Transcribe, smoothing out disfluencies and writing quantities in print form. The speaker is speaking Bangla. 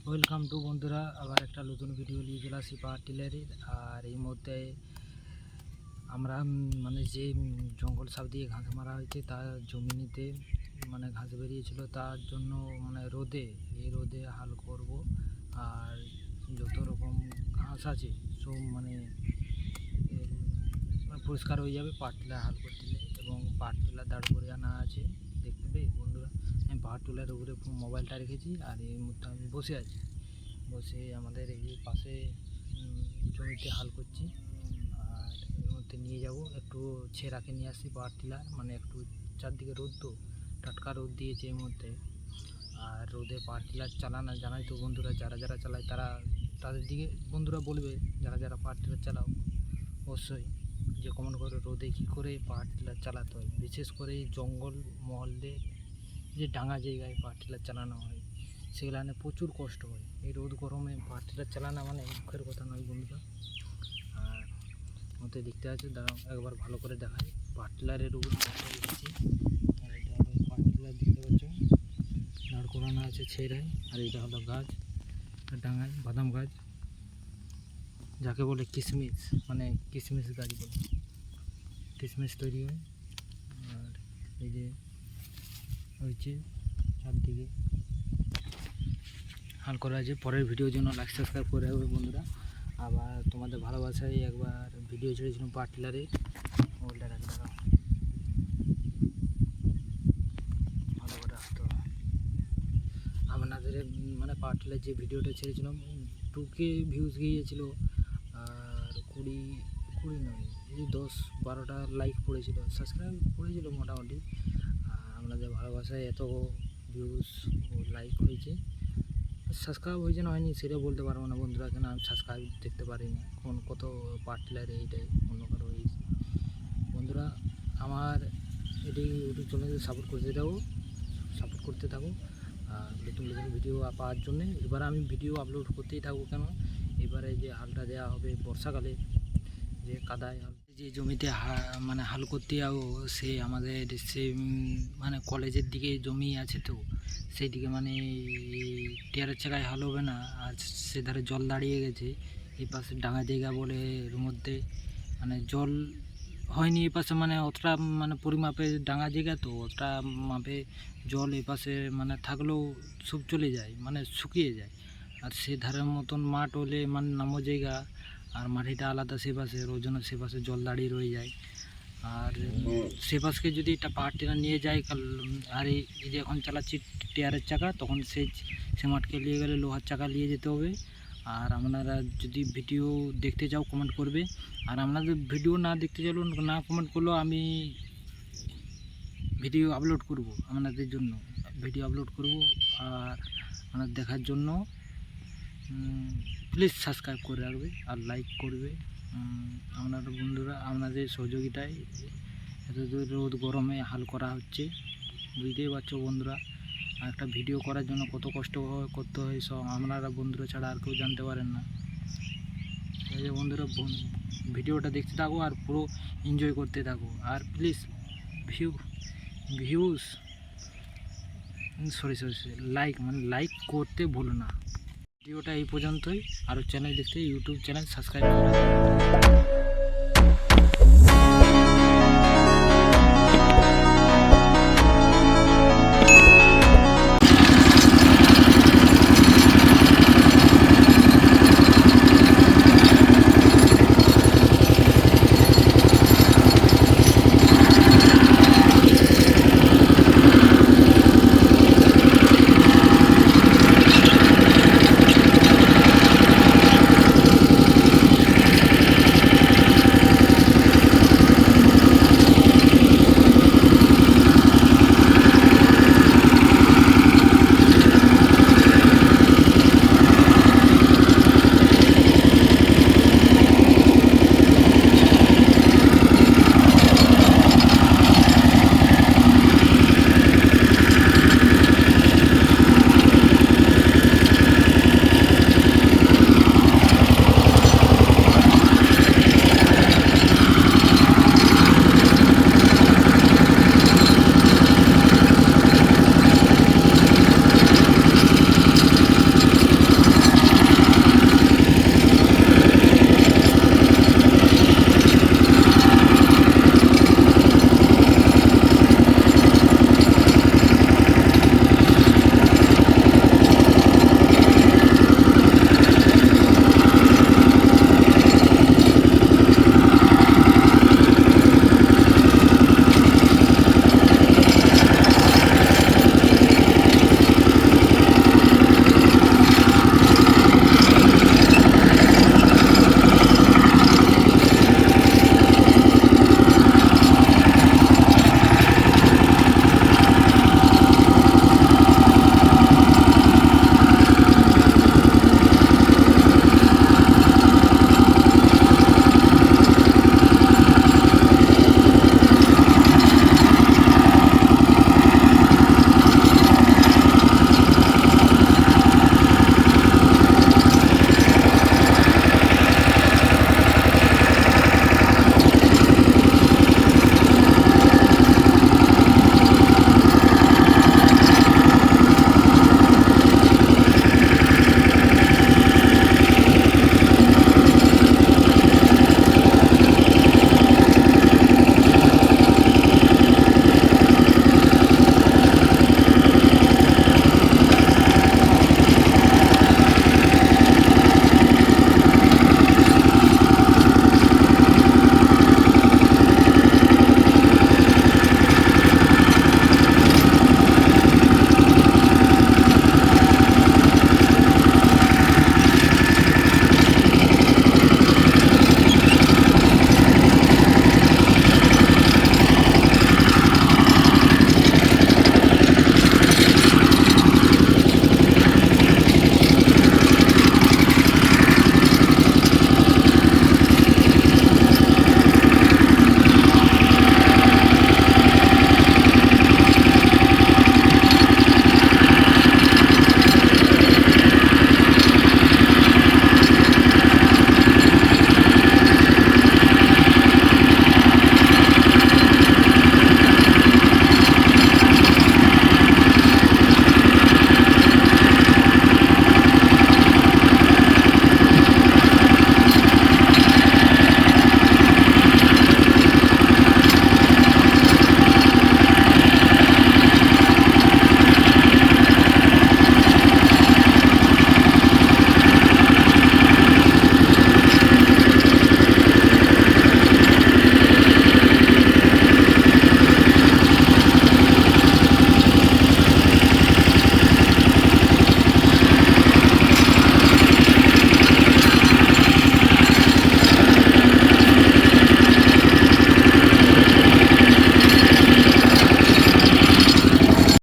ওয়েলকাম টু বন্ধুরা, আবার একটা নতুন ভিডিও নিয়ে চলে আসি পাওয়ার টিলারের। আর এই মধ্যে আমরা যে জঙ্গল সাপ দিয়ে ঘাস মারা হয়েছে তার জমিনিতে ঘাস বেরিয়েছিল, তার জন্য এই রোদে হাল করব। আর যত রকম ঘাস আছে সব পরিষ্কার হয়ে যাবে পাওয়ার টিলার হাল করতে। এবং পাওয়ার টিলার দাঁড় করে আনা আছে, দেখবে বন্ধুরা। আমি পাওয়ার টিলার উপরে মোবাইলটা রেখেছি আর এই মুহূর্তে আমি বসে আমাদের এই পাশে জমিতে হাল করছি। আর এর মধ্যে নিয়ে যাব একটু ছেঁড়াকে নিয়ে আসি পাওয়ার টিলার, একটু চারদিকে রোদ, তো টাটকা রোদ দিয়েছে এর মধ্যে। আর রোদে পাওয়ার টিলার চালানো জানাই তো বন্ধুরা, যারা যারা চালায় তাদের দিকে বন্ধুরা বলবে, যারা যারা পাওয়ার টিলার চালাও অবশ্যই যে কমেন্ট করে রোদে কী করে পাওয়ার টিলার চালাতে হয়। বিশেষ করে জঙ্গল মহলে যে ডাঙা জায়গায় পাওয়ার টিলার চালানো হয় সেগুলো প্রচুর কষ্ট হয়। এই রোদ গরমে পাওয়ার টিলার চালানো মুখের কথা নয় বন্ধুরা। আর মধ্যে দেখতে আছে, দাঁড়াও একবার ভালো করে দেখায়। পাওয়ার টিলারের উপর দেখছি, আর এটা হলো পাওয়ার টিলার, দেখতে পাচ্ছ দাঁড় করানো আছে ছেড়াই। আর এটা হলো গাছ, ডাঙায় বাদাম গাছ, যাকে বলে কিশমিশ, কিশমিশ গাছ বলে, কিশমিশ তৈরি হয়। আর এই যে হয়েছে চারদিকে হাল করা আছে। পরের ভিডিওর জন্য লাইক সাবস্ক্রাইব করে হবে বন্ধুরা। আবার তোমাদের ভালোবাসায় একবার ভিডিও ছেড়েছিলাম পাওয়ার টিলারে, মোবাইলটা রাখি, দাঁড়াও ভালো করে আসতে হবে। আপনাদের পাওয়ার টিলার যে ভিডিওটা ছেড়েছিলাম 2K ভিউজ গিয়েছিলো, আর কুড়ি নয়, এই 10-12টা লাইক পড়েছিল, সাবস্ক্রাইব পড়েছিল মোটামুটি। আপনাদের ভালোবাসায় এত ভিউজ ও লাইক হয়েছে। সাবস্ক্রাইব হয়েছে না হয়নি সেটা বলতে পারবো না বন্ধুরা, কেন আমি সাবস্ক্রাইব দেখতে পারিনি কত পাওয়ার টিলারে এইটাই অন্য কারো হয়েছে। বন্ধুরা আমার এটি ইউটিউব চ্যানেলে সাপোর্ট করতে থাকো। আর নতুন নতুন ভিডিও পাওয়ার জন্যে এবার আমি ভিডিও আপলোড করতেই থাকবো। কেন এবারে যে হালটা দেওয়া হবে বর্ষাকালে, যে কাদায় যে জমিতে হাল করতে যাবো, সে আমাদের সে কলেজের দিকে জমি আছে, তো সেই দিকে টিয়ারের চাকায় হাল হবে না। আর সেধারে জল দাঁড়িয়ে গেছে, এই পাশে ডাঙা জায়গা বলে এর মধ্যে জল হয়নি। এই পাশে অতটা পরিমাপে ডাঙা জায়গা, তো অতটা মাপে জল এই পাশে থাকলেও সব চলে যায়, শুকিয়ে যায়। আর সে ধারের মতন মাঠ হলে নামো জায়গা, আর মাটিটা আলাদা সেপাশে, ওই জন্য সেপাশে জল দাঁড়িয়ে রয়ে যায়। আর সেপাশকে যদি একটা পাওয়ার টিলার নিয়ে যায়, আর এই যে এখন চালাচ্ছি টিয়ারের চাকা, তখন সে মাঠকে নিয়ে গেলে লোহার চাকা নিয়ে যেতে হবে। আর আপনারা যদি ভিডিও দেখতে চাও কমেন্ট করবে, আর আপনাদের ভিডিও না দেখতে চাইলেও না কমেন্ট করলেও আমি ভিডিও আপলোড করব, আপনাদের জন্য ভিডিও আপলোড করব। আর আপনাদের দেখার জন্য প্লিজ সাবস্ক্রাইব করে রাখবে আর লাইক করবে। আপনারা বন্ধুরা আপনাদের সহযোগিতায় এত রোদ গরমে হাল করা হচ্ছে, বুঝতেই পারছো বন্ধুরা। আর একটা ভিডিও করার জন্য কত কষ্ট করতে হয় সব আপনারা বন্ধুরা ছাড়া আর কেউ জানতে পারেন না। এই যে বন্ধুরা ভিডিওটা দেখতে থাকো আর পুরো এনজয় করতে থাকো। আর প্লিজ ভিউজ লাইক করতে ভুলো না। ভিডিওটা এই পর্যন্তই। আর চ্যানেল দেখতে ইউটিউব চ্যানেল সাবস্ক্রাইব করে